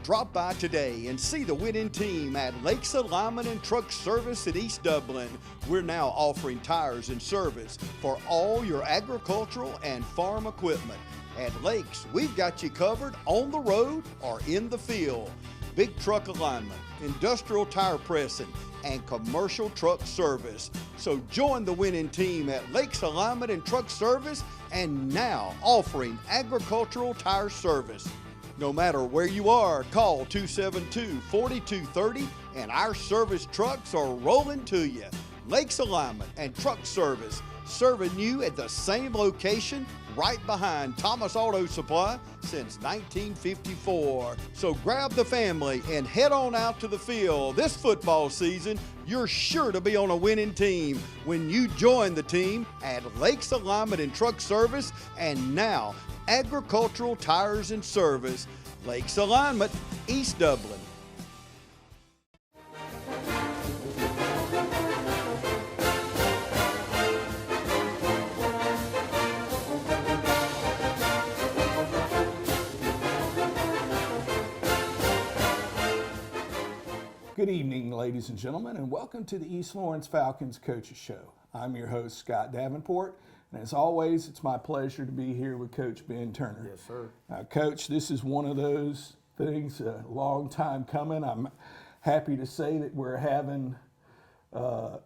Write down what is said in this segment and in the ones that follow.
Drop by today and see the winning team at Lakes Alignment and Truck Service in East Dublin. We're now offering tires and service for all your agricultural and farm equipment. At Lakes, we've got you covered on the road or in the field. Big truck alignment, industrial tire pressing, and commercial truck service. So join the winning team at Lakes Alignment and Truck Service, and now offering agricultural tire service. No matter where you are, call 272-4230 and our service trucks are rolling to you. Lakes Alignment and Truck Service, serving you at the same location right behind Thomas Auto Supply since 1954. So grab the family and head on out to the field. This football season, you're sure to be on a winning team when you join the team at Lakes Alignment and Truck Service, and now agricultural tires and service. Lakes Alignment, East Dublin. Good evening, ladies and gentlemen, and welcome to the East Lawrence Falcons Coaches Show. I'm your host, Scott Davenport, and as always, it's my pleasure to be here with Coach Ben Turner. Yes, sir. Coach, this is one of those things, a long time coming. I'm happy to say that we're having a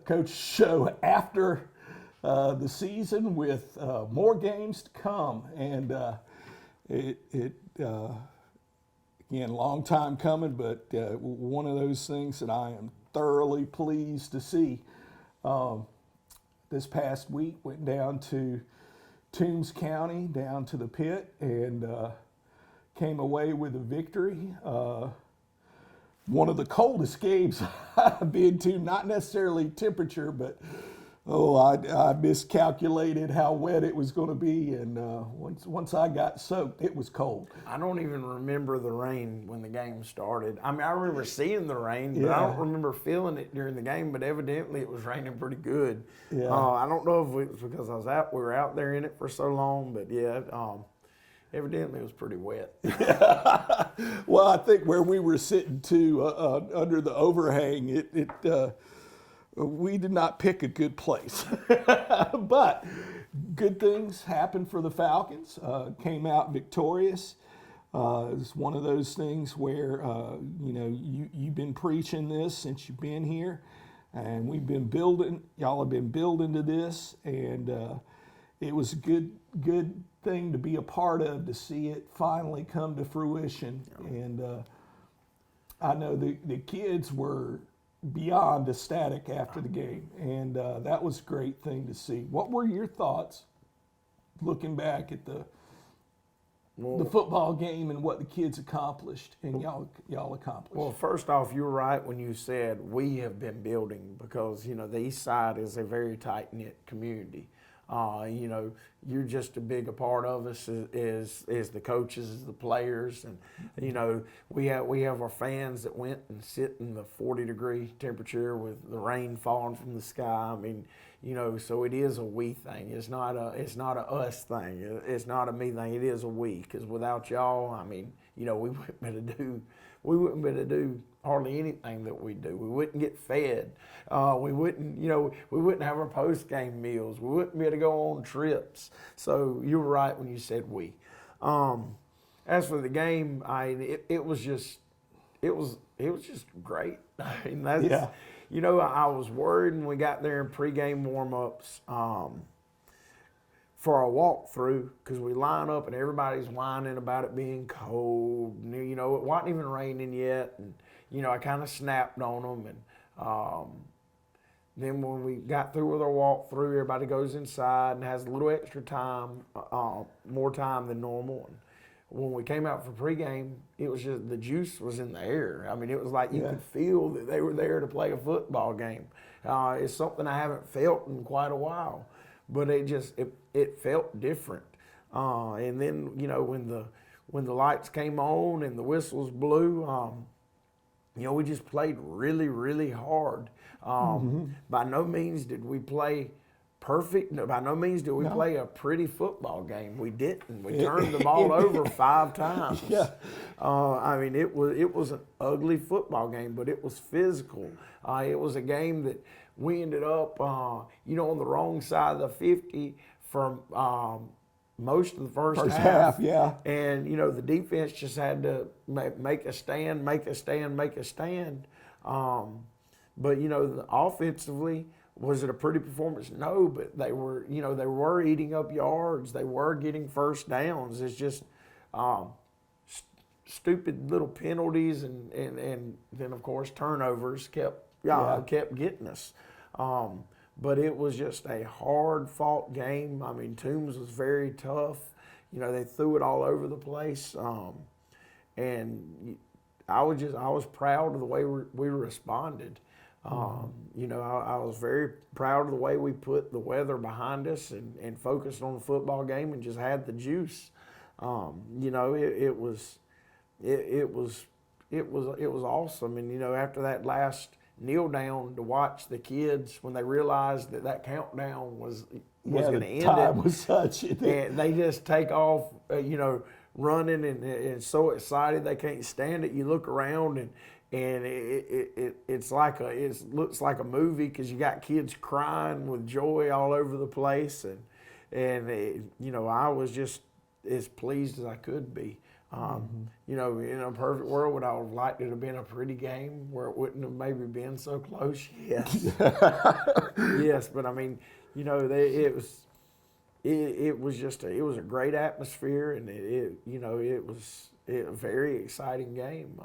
Coach Show after the season with more games to come, and again, long time coming, but one of those things that I am thoroughly pleased to see. This past week, went down to Toombs County, down to the pit, and came away with a victory. One of the coldest games I've been to, not necessarily temperature, but I miscalculated how wet it was going to be, and once I got soaked, it was cold. I don't even remember the rain when the game started. I mean, I remember seeing the rain, but I don't remember feeling it during the game. But evidently, it was raining pretty good. Yeah. I don't know if it was because we were out there in it for so long, but yeah, evidently it was pretty wet. Well, I think where we were sitting too, under the overhang, we did not pick a good place. But good things happened for the Falcons. Came out victorious. It's one of those things where, you've been preaching this since you've been here, and we've been building, y'all have been building to this, and it was a good thing to be a part of, to see it finally come to fruition. And I know the kids were beyond ecstatic after the game, and that was a great thing to see. What were your thoughts looking back at the football game and what the kids accomplished and y'all accomplished? Well, first off, you were right when you said we have been building, because the East Side is a very tight-knit community. You're just as big a part of us as the coaches, as the players, and we have our fans that went and sit in the 40-degree temperature with the rain falling from the sky. I mean, so it is a we thing. It's not a us thing. It's not a me thing. It is a we, because without y'all, I mean, we wouldn't be able to do hardly anything that we do. We wouldn't get fed. We wouldn't have our post-game meals. We wouldn't be able to go on trips. So you were right when you said we. As for the game, it was just great. I mean, I was worried when we got there in pregame warm-ups for our walkthrough, because we line up and everybody's whining about it being cold. And, it wasn't even raining yet, and I kind of snapped on them. And then when we got through with our walkthrough, everybody goes inside and has a little extra time, more time than normal. And when we came out for pregame, it was just, the juice was in the air. I mean, it was like you could feel that they were there to play a football game. It's something I haven't felt in quite a while, but it felt different. And then when the lights came on and the whistles blew, we just played really, really hard. By no means did we play perfect. By no means did we play a pretty football game. We didn't. We turned the ball over 5 times. Yeah. I mean, it was an ugly football game, but it was physical. It was a game that we ended up, on the wrong side of the 50 from most of the first half. Yeah. And, the defense just had to make a stand. But, offensively, was it a pretty performance? No, but they were eating up yards. They were getting first downs. It's just stupid little penalties and then, of course, turnovers kept getting us. But it was just a hard-fought game. I mean, Toombs was very tough. They threw it all over the place. And I was proud of the way we responded. I was very proud of the way we put the weather behind us and focused on the football game and just had the juice. It was awesome. And after that last kneel down, to watch the kids when they realized that countdown was going to end, time was such. And they just take off, running and so excited they can't stand it. You look around and it looks like a movie because you got kids crying with joy all over the place, and I was just as pleased as I could be. In a perfect world, would I have liked it to have been a pretty game where it wouldn't have maybe been so close? Yes. Yes, but I mean, it was a great atmosphere, and it was a very exciting game.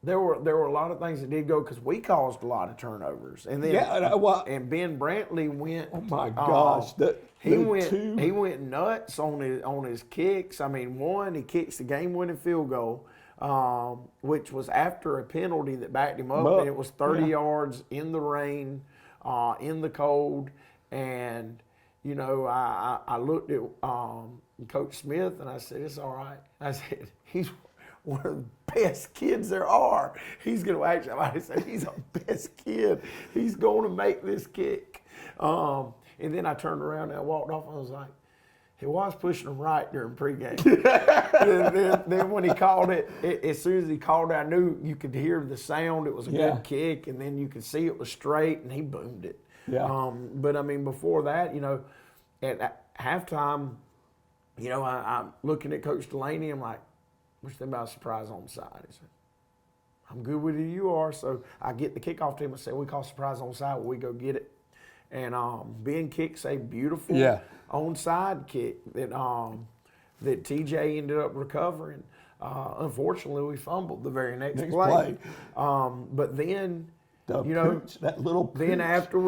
There were a lot of things that did go because we caused a lot of turnovers, and then and Ben Brantley went. Oh my gosh! He went nuts on his kicks. I mean, he kicks the game-winning field goal, which was after a penalty that backed him up, and it was 30 yards in the rain, in the cold, and I looked at Coach Smith and I said, "It's all right." I said, "He's one of the best kids there are. He's going to actually," said, "He's our best kid. He's going to make this kick." And then I turned around and I walked off and I was like, he was pushing him right during pregame. then when he called it, as soon as he called it, I knew you could hear the sound. It was a good kick, and then you could see it was straight, and he boomed it. Yeah. But I mean, before that, at halftime, I'm looking at Coach Delaney. I'm like, "What you think about a surprise onside?" He said, "I'm good with it. You are." So I get the kickoff team and say, "We call surprise onside. Will we go get it?" And Ben kicks a beautiful onside kick that TJ ended up recovering. Unfortunately, we fumbled the very next play. But then, that little pooch. Then after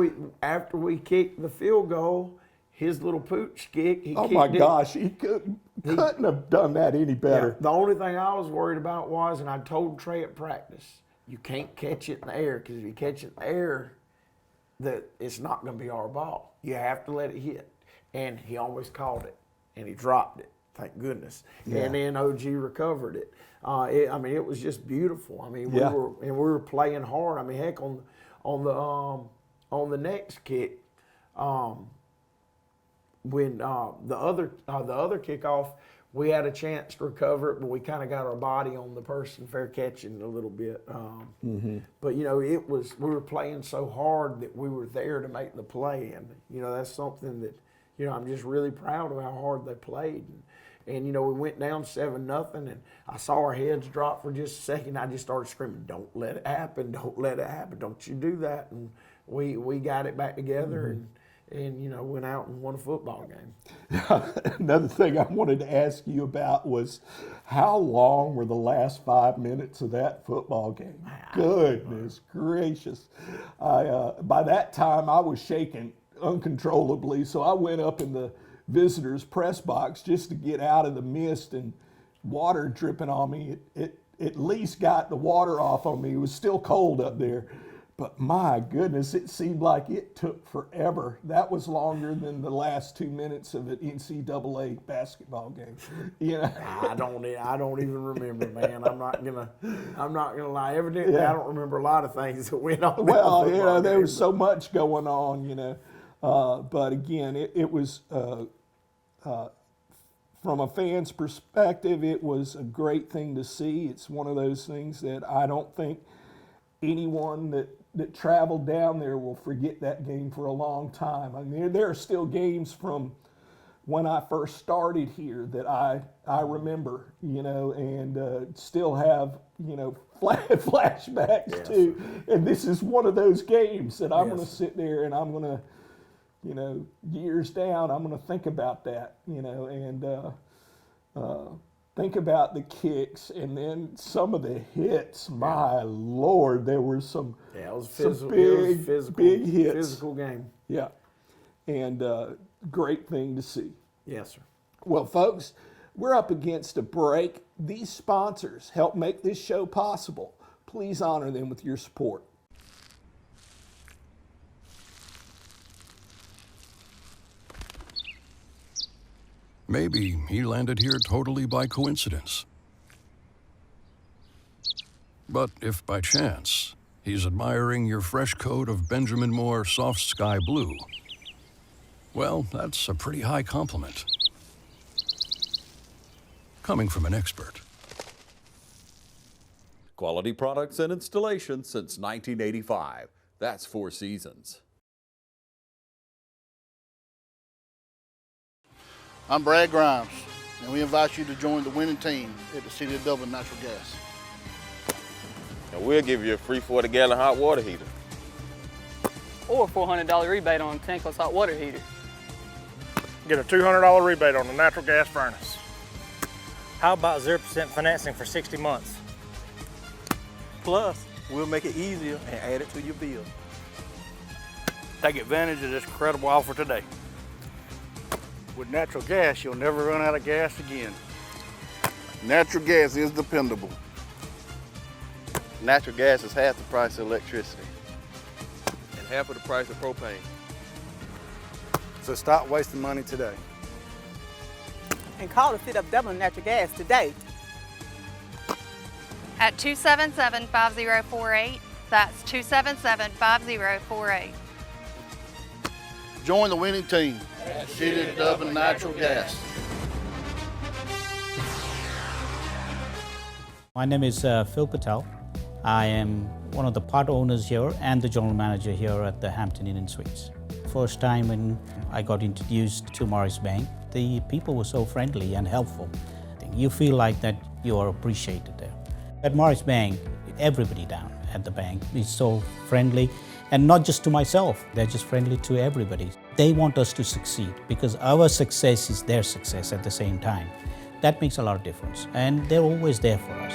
we kicked the field goal, his little pooch kick. He gosh, he couldn't have done that any better. Yeah, the only thing I was worried about was, and I told Trey at practice, you can't catch it in the air, because if you catch it in the air, that it's not going to be our ball. You have to let it hit. And he almost caught it, and he dropped it. Thank goodness. Yeah. And then OG recovered it. It was just beautiful. I mean, we were playing hard. I mean, heck, on the next kick, when the other kickoff, we had a chance to recover it, but we kind of got our body on the person fair catching a little bit. But we were playing so hard that we were there to make the play, and that's something that I'm just really proud of how hard they played. And we went down 7-0, and I saw our heads drop for just a second. I just started screaming, "Don't let it happen! Don't let it happen! Don't you do that!" And we got it back together, and went out and won a football game. Another thing I wanted to ask you about was, how long were the last 5 minutes of that football game? Goodness gracious! By that time, I was shaking uncontrollably, so I went up in the visitors' press box just to get out of the mist and water dripping on me. It at least got the water off on me. It was still cold up there. But my goodness, it seemed like it took forever. That was longer than the last 2 minutes of an NCAA basketball game. You know? I don't even remember, man. I'm not gonna lie. Evidently, I don't remember a lot of things that went on. Well, you know, there was so much going on, you know. But again, it was from a fan's perspective, it was a great thing to see. It's one of those things that I don't think anyone that traveled down there will forget that game for a long time. I mean, there are still games from when I first started here that I remember, you know, and still have, you know, flashbacks to. And this is one of those games that I'm going to sit there and I'm going to, you know, years down, I'm going to think about that, you know, and think about the kicks and then some of the hits. My Lord, there were some, it was some big hits. Physical game. Yeah, and great thing to see. Yes, sir. Well, folks, we're up against a break. These sponsors help make this show possible. Please honor them with your support. Maybe he landed here totally by coincidence. But if by chance he's admiring your fresh coat of Benjamin Moore soft sky blue, well, that's a pretty high compliment. Coming from an expert. Quality products and installation since 1985. That's Four Seasons. I'm Brad Grimes, and we invite you to join the winning team at the City of Dublin Natural Gas. And we'll give you a free 40-gallon hot water heater. Or a $400 rebate on a tankless hot water heater. Get a $200 rebate on the natural gas furnace. How about 0% financing for 60 months? Plus, we'll make it easier and add it to your bill. Take advantage of this incredible offer today. With natural gas, you'll never run out of gas again. Natural gas is dependable. Natural gas is half the price of electricity. And half of the price of propane. So stop wasting money today. And call the City of Dublin Natural Gas today. At 277-5048. That's 277-5048. Join the winning team at City of Dublin Natural Gas. My name is Phil Patel. I am one of the part owners here and the general manager here at the Hampton Inn and Suites. First time when I got introduced to Morris Bank, the people were so friendly and helpful. You feel like that you are appreciated there. At Morris Bank, everybody down at the bank is so friendly, and not just to myself, they're just friendly to everybody. They want us to succeed because our success is their success at the same time. That makes a lot of difference, and they're always there for us.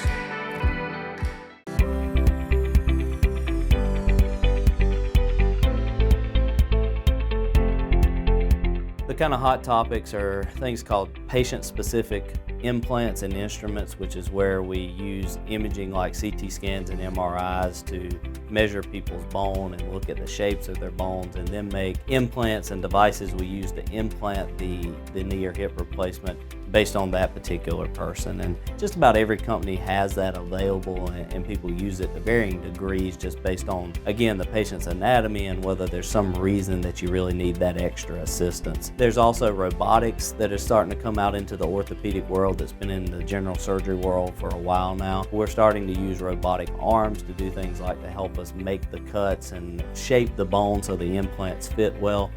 The kind of hot topics are things called patient-specific implants and instruments, which is where we use imaging like CT scans and MRIs to measure people's bone and look at the shapes of their bones, and then make implants and devices we use to implant the knee or hip replacement based on that particular person. And just about every company has that available, and people use it to varying degrees just based on, again, the patient's anatomy and whether there's some reason that you really need that extra assistance. There's also robotics that is starting to come out into the orthopedic world that's been in the general surgery world for a while now. We're starting to use robotic arms to do things like to help us make the cuts and shape the bone so the implants fit well.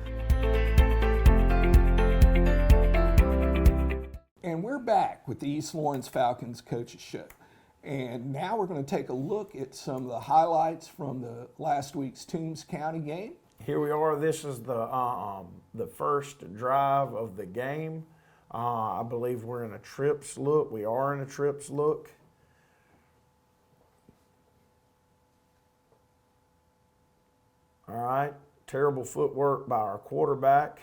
And we're back with the East Lawrence Falcons Coaches Show. And now we're going to take a look at some of the highlights from the last week's Toombs County game. Here we are. This is the first drive of the game. I believe we're in a trips look. We are in a trips look. All right. Terrible footwork by our quarterback.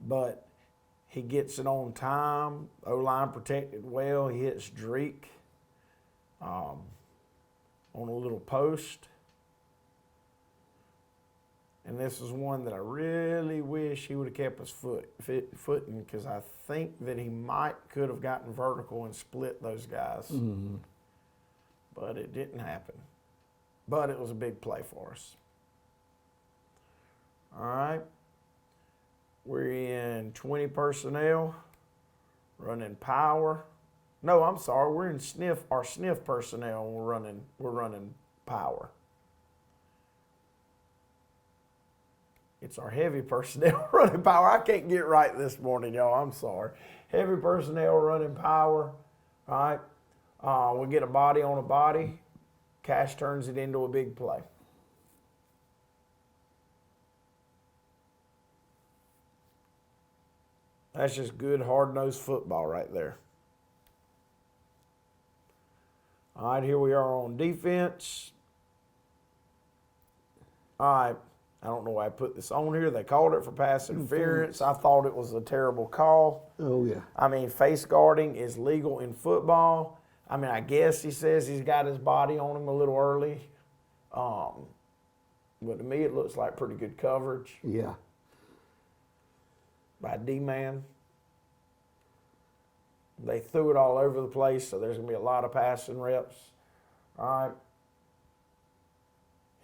But he gets it on time. O-line protected well. He hits Dreek. on a little post. And this is one that I really wish he would have kept his footing, because I think that he could have gotten vertical and split those guys. Mm-hmm. But it didn't happen. But it was a big play for us. All right. We're in 20 personnel, running power. No, I'm sorry. We're in our sniff personnel, and we're running power. It's our heavy personnel running power. I can't get right this morning, y'all. I'm sorry. Heavy personnel running power. All right. We get a body on a body. Cash turns it into a big play. That's just good, hard-nosed football right there. All right, here we are on defense. All right. I don't know why I put this on here. They called it for pass interference. I thought it was a terrible call. Oh, yeah. I mean, face guarding is legal in football. I mean, I guess he says he's got his body on him a little early. But to me, it looks like pretty good coverage. Yeah. By D-man. They threw it all over the place, so there's going to be a lot of passing reps. All right.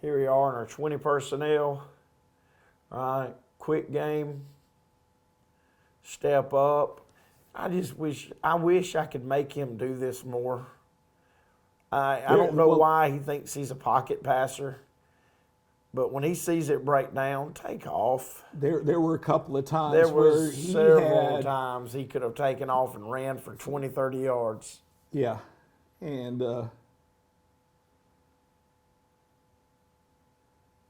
Here we are in our 20 personnel. All right, quick game. Step up. I wish I could make him do this more. I don't know why he thinks he's a pocket passer, but when he sees it break down, take off. There were a couple of times there where was several times he could have taken off and ran for 20, 30 yards. Yeah, and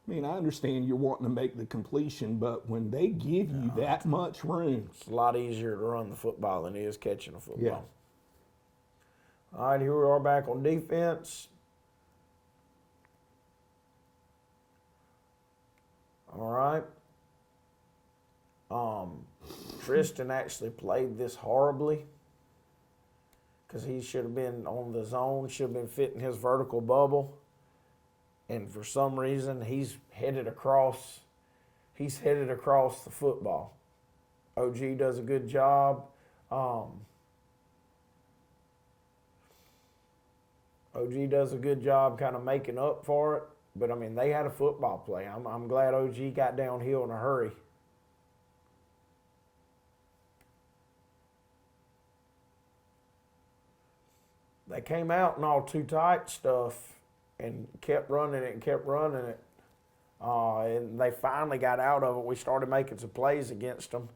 I mean, I understand you're wanting to make the completion, but when they give you that much room, it's a lot easier to run the football than it is catching a football. Yeah. All right, here we are back on defense. All right. Tristan actually played this horribly because he should have been on the zone, should have been fitting his vertical bubble. And for some reason, he's headed across the football. OG does a good job. OG does a good job kind of making up for it. But, I mean, they had a football play. I'm glad OG got downhill in a hurry. They came out in all too tight stuff and kept running it. And they finally got out of it. We started making some plays against them.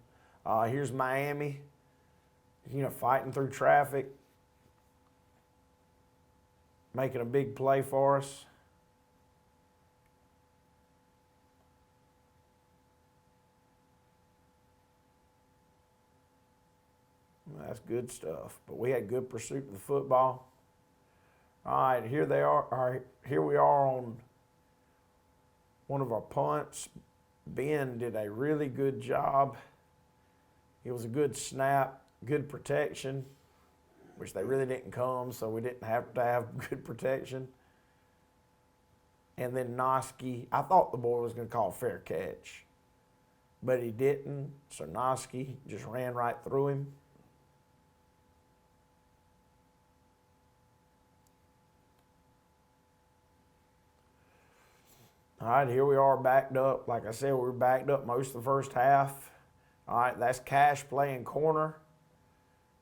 Here's Miami, fighting through traffic, making a big play for us. That's good stuff. But we had good pursuit of the football. All right, here they are. All right, here we are on one of our punts. Ben did a really good job. It was a good snap, good protection, which they really didn't come, so we didn't have to have good protection. And then Noski, I thought the boy was going to call fair catch, but he didn't, so Noski just ran right through him. All right, here we are backed up. Like I said, we were backed up most of the first half. All right, that's Cash playing corner.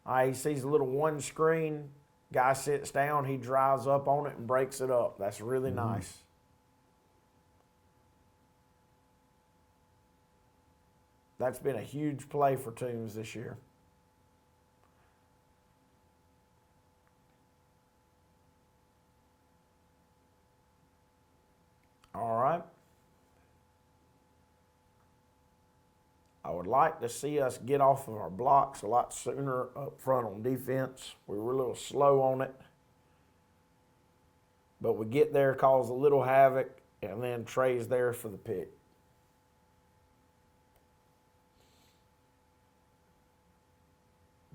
All right, he sees a little one screen. Guy sits down, he drives up on it and breaks it up. That's really nice. That's been a huge play for Toombs this year. All right. I would like to see us get off of our blocks a lot sooner up front on defense. We were a little slow on it. But we get there, cause a little havoc, and then Trey's there for the pick.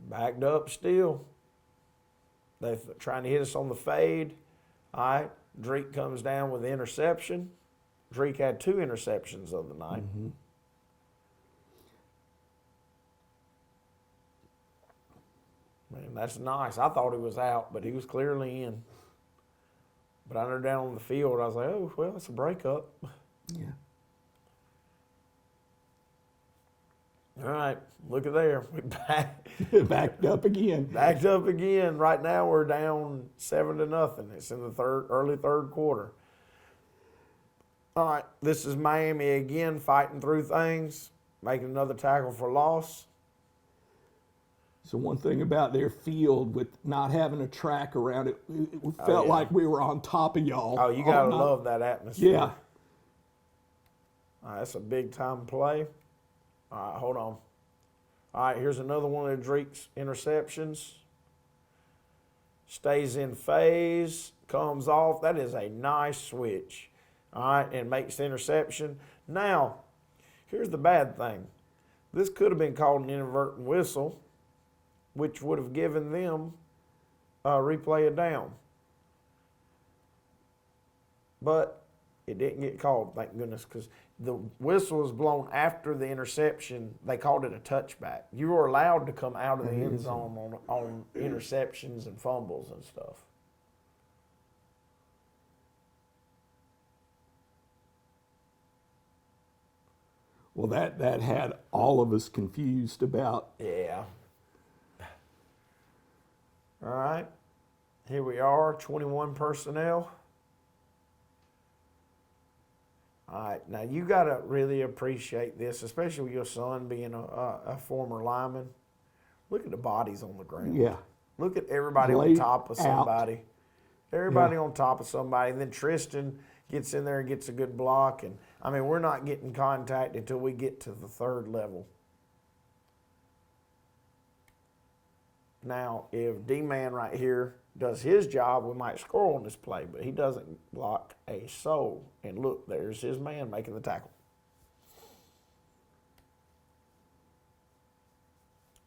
Backed up still. They're trying to hit us on the fade. All right. Drake comes down with the interception. Drake had 2 interceptions of the night. Man, that's nice. I thought he was out, but he was clearly in. But I know down on the field, I was like, oh, well, it's a breakup. Yeah. All right, look at there. We Backed up again. Backed up again. Right now we're down 7-0. It's in the early third quarter. All right, this is Miami again, fighting through things, making another tackle for loss. So one thing about their field with not having a track around it, it felt like we were on top of y'all. Oh, you gotta love that atmosphere. Yeah. All right, that's a big time play. All right, hold on. All right, here's another one of Drake's interceptions. Stays in phase, comes off. That is a nice switch. All right, and makes the interception. Now, here's the bad thing. This could have been called an inadvertent whistle, which would have given them a replay of down. But it didn't get called, thank goodness, because the whistle was blown after the interception. They called it a touchback. You were allowed to come out of the end zone on interceptions and fumbles and stuff. Well, that had all of us confused about. Yeah. All right. Here we are, 21 personnel. All right. Now, you got to really appreciate this, especially with your son being a former lineman. Look at the bodies on the ground. Yeah. Look at everybody on top of somebody. Everybody on top of somebody. And then Tristan gets in there and gets a good block. And, I mean, we're not getting contact until we get to the third level. Now, if D-Man right here does his job, we might score on this play, but he doesn't block a soul. And look, there's his man making the tackle.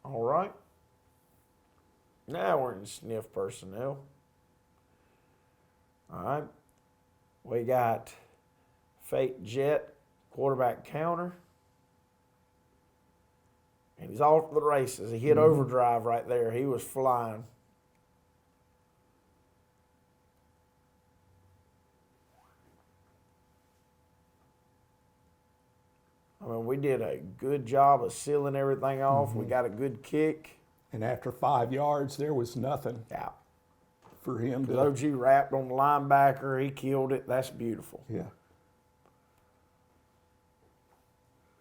All right. Now we're in sniff personnel. All right. We got fake jet, quarterback counter. And he's off to the races. He hit overdrive right there. He was flying. I mean, we did a good job of sealing everything off. We got a good kick. And after 5 yards, there was nothing for him to. OG wrapped on the linebacker. He killed it. That's beautiful. Yeah.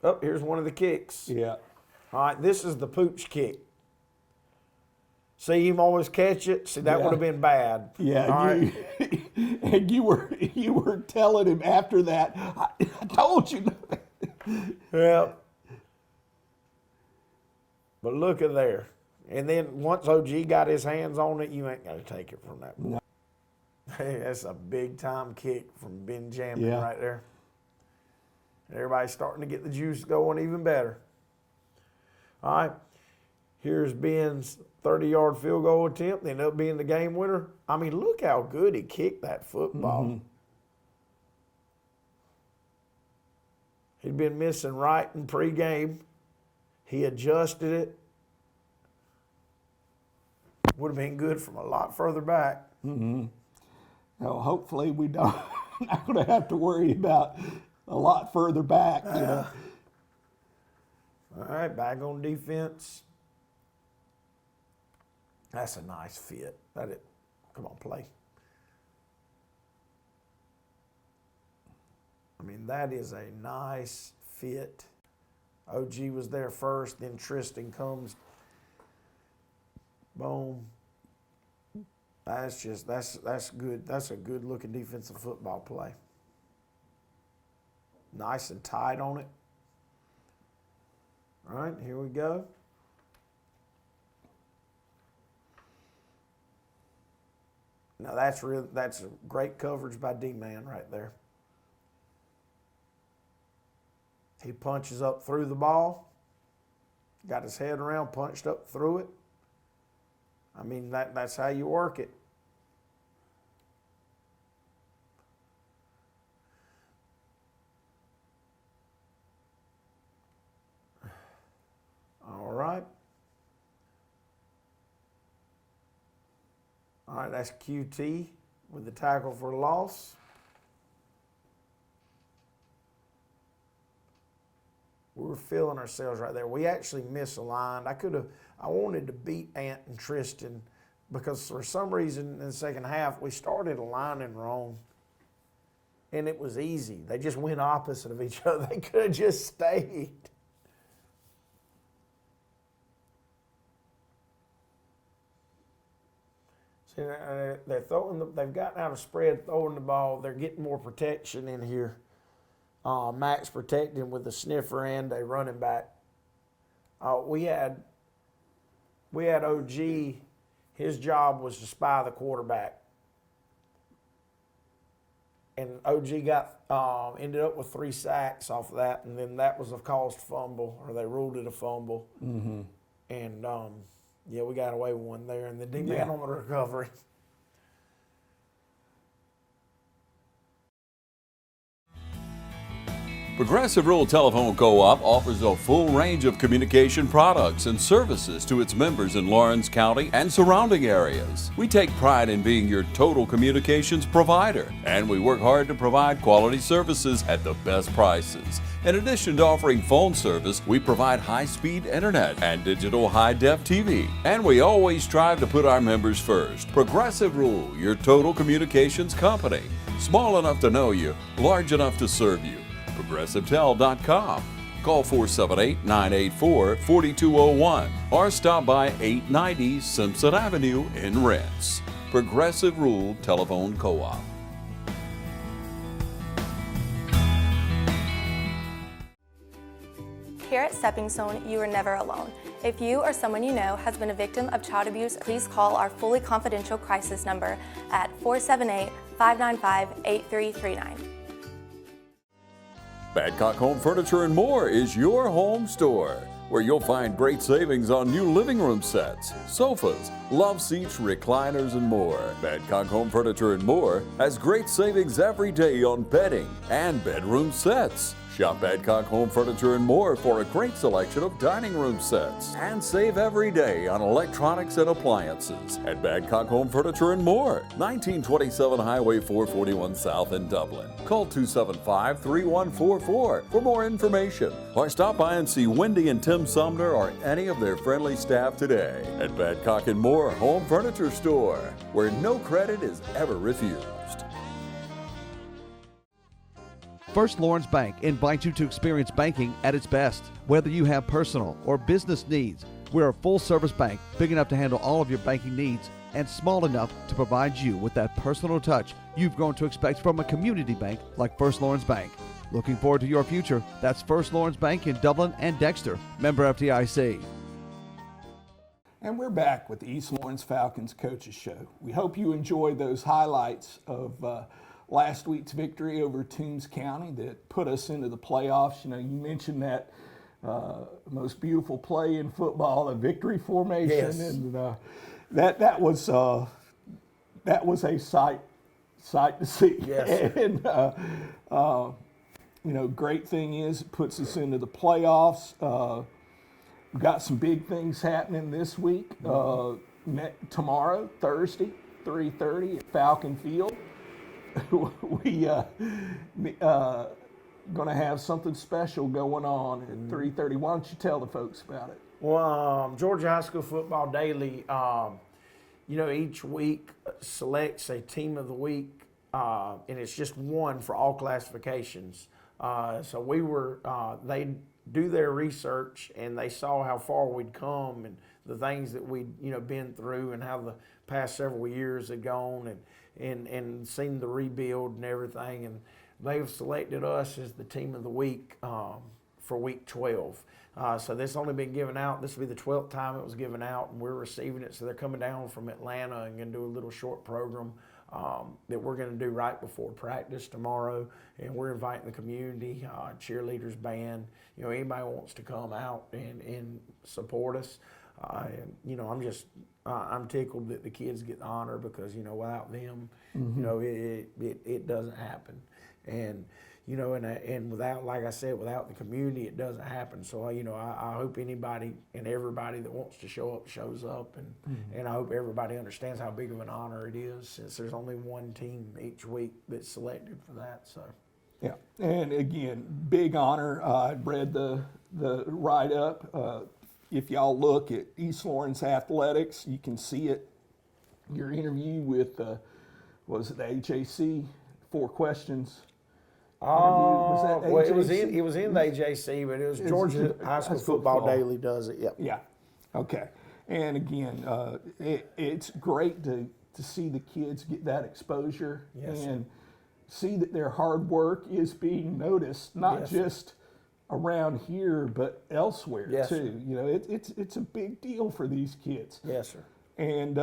Oh, here's one of the kicks. Yeah. All right, this is the pooch kick. See him always catch it? See, that would have been bad. Yeah, and you were telling him after that, I told you. Yeah. But look at there. And then once OG got his hands on it, you ain't got to take it from that. No. Hey, that's a big-time kick from Benjamin right there. Everybody's starting to get the juice going even better. All right, here's Ben's 30-yard field goal attempt. They ended up being the game winner. I mean, look how good he kicked that football. He'd been missing right in pregame. He adjusted it. Would have been good from a lot further back. Well, hopefully we don't not going to have to worry about a lot further back. You know? All right, back on defense. That's a nice fit. Come on, play. I mean, that is a nice fit. OG was there first, then Tristan comes. Boom. That's good. That's a good looking defensive football play. Nice and tight on it. All right, here we go. Now that's a great coverage by D-Man right there. He punches up through the ball. Got his head around, punched up through it. I mean, that's how you work it. All right. All right, that's QT with the tackle for loss. We were feeling ourselves right there. We actually misaligned. I wanted to beat Ant and Tristan because for some reason in the second half, we started aligning wrong. And it was easy. They just went opposite of each other. They could have just stayed. See, they're throwing. They've gotten out of spread, throwing the ball. They're getting more protection in here. Max protecting with a sniffer and a running back. We had OG. His job was to spy the quarterback, and OG got ended up with 3 sacks off of that, and then that was a caused fumble, or they ruled it a fumble. Mm-hmm. And yeah, we got away with one there, and the D-man on the recovery. Progressive Rural Telephone Co-op offers a full range of communication products and services to its members in Lawrence County and surrounding areas. We take pride in being your total communications provider, and we work hard to provide quality services at the best prices. In addition to offering phone service, we provide high-speed internet and digital high-def TV. And we always strive to put our members first. Progressive Rural, your total communications company. Small enough to know you, large enough to serve you. ProgressiveTel.com. Call 478-984-4201 or stop by 890 Simpson Avenue in Rents. Progressive Rural Telephone Co-op. Here at Stepping Stone, you are never alone. If you or someone you know has been a victim of child abuse, please call our fully confidential crisis number at 478-595-8339. Badcock Home Furniture and More is your home store, where you'll find great savings on new living room sets, sofas, love seats, recliners, and more. Badcock Home Furniture and More has great savings every day on bedding and bedroom sets. Shop Badcock Home Furniture and More for a great selection of dining room sets. And save every day on electronics and appliances at Badcock Home Furniture and More, 1927 Highway 441 South in Dublin. Call 275-3144 for more information, or stop by and see Wendy and Tim Sumner or any of their friendly staff today at Badcock and More Home Furniture Store, where no credit is ever refused. First Lawrence Bank invites you to experience banking at its best. Whether you have personal or business needs, we're a full-service bank big enough to handle all of your banking needs and small enough to provide you with that personal touch you've grown to expect from a community bank like First Lawrence Bank. Looking forward to your future. That's First Lawrence Bank in Dublin and Dexter, member FDIC. And we're back with the East Lawrence Falcons Coaches Show. We hope you enjoyed those highlights of last week's victory over Toombs County that put us into the playoffs. You know, you mentioned that most beautiful play in football, the victory formation, Yes. and that was a sight to see. Yes. And you know, great thing is it puts us into the playoffs. We've got some big things happening this week. Tomorrow, Thursday, 3:30 at Falcon Field. We going to have something special going on at 3:30. Why don't you tell the folks about it? Well, Georgia High School Football Daily, you know, each week selects a team of the week, and it's just one for all classifications. So we were, they do their research, and they saw how far we'd come and the things that we'd, you know, been through and how the past several years had gone, and seen the rebuild and everything, and they've selected us as the team of the week for week 12. So this only been given out. This will be the 12th time it was given out, and we're receiving it. So they're coming down from Atlanta and going to do a little short program that we're going to do right before practice tomorrow. And we're inviting the community, cheerleaders, band, you know, anybody who wants to come out and support us. And, you know, I'm tickled that the kids get the honor because, you know, without them, you know, it doesn't happen. And you know, and without, like I said, without the community, it doesn't happen. So, you know, I hope anybody and everybody that wants to show up shows up, and I hope everybody understands how big of an honor it is, since there's only one team each week that's selected for that. So, yeah, and again, big honor. I read the write-up. If y'all look at East Lawrence Athletics, you can see it. Your interview with, was it the HAC? 4 questions. Oh, well, it was in the AJC, but it was Georgia High School Football Daily does it. Yep. Yeah. Okay. And again, it's great to see the kids get that exposure and see that their hard work is being noticed, not just around here, but elsewhere too. You know, it's a big deal for these kids. Yes, sir. And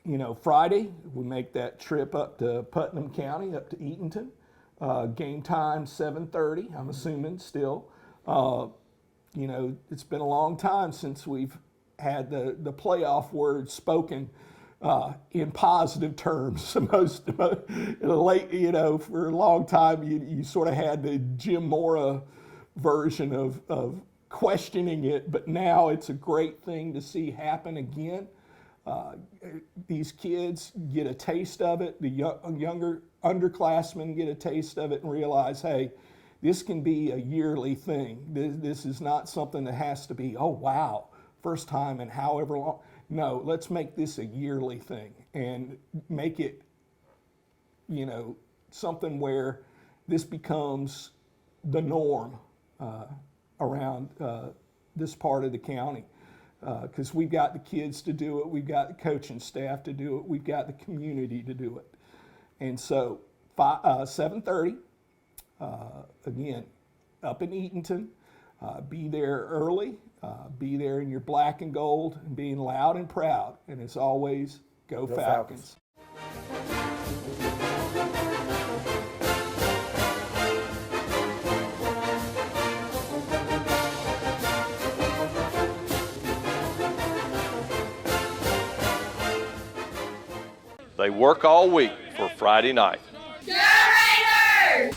you know, Friday we make that trip up to Putnam County, up to Eatonton. Game time 7:30. I'm assuming still. You know, it's been a long time since we've had the playoff word spoken in positive terms. Most late, you know, for a long time you sort of had the Jim Mora version of questioning it, but now it's a great thing to see happen again. These kids get a taste of it. The younger underclassmen get a taste of it and realize, hey, this can be a yearly thing. This is not something that has to be, oh, wow, first time in however long. No, let's make this a yearly thing and make it, you know, something where this becomes the norm around this part of the county. Because we've got the kids to do it, we've got the coaching staff to do it, we've got the community to do it. And so 7:30, again, up in Eatonton, be there early, be there in your black and gold, and being loud and proud. And as always, go Falcons. They work all week for Friday night. Go Raiders!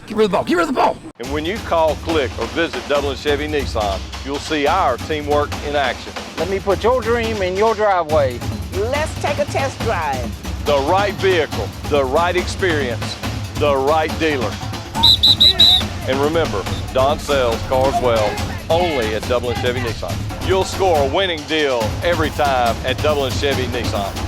Give her the ball, give her the ball! And when you call, click, or visit Dublin Chevy Nissan, you'll see our teamwork in action. Let me put your dream in your driveway. Let's take a test drive. The right vehicle, the right experience, the right dealer. And remember, Don sells cars well only at Dublin Chevy Nissan. You'll score a winning deal every time at Dublin Chevy Nissan.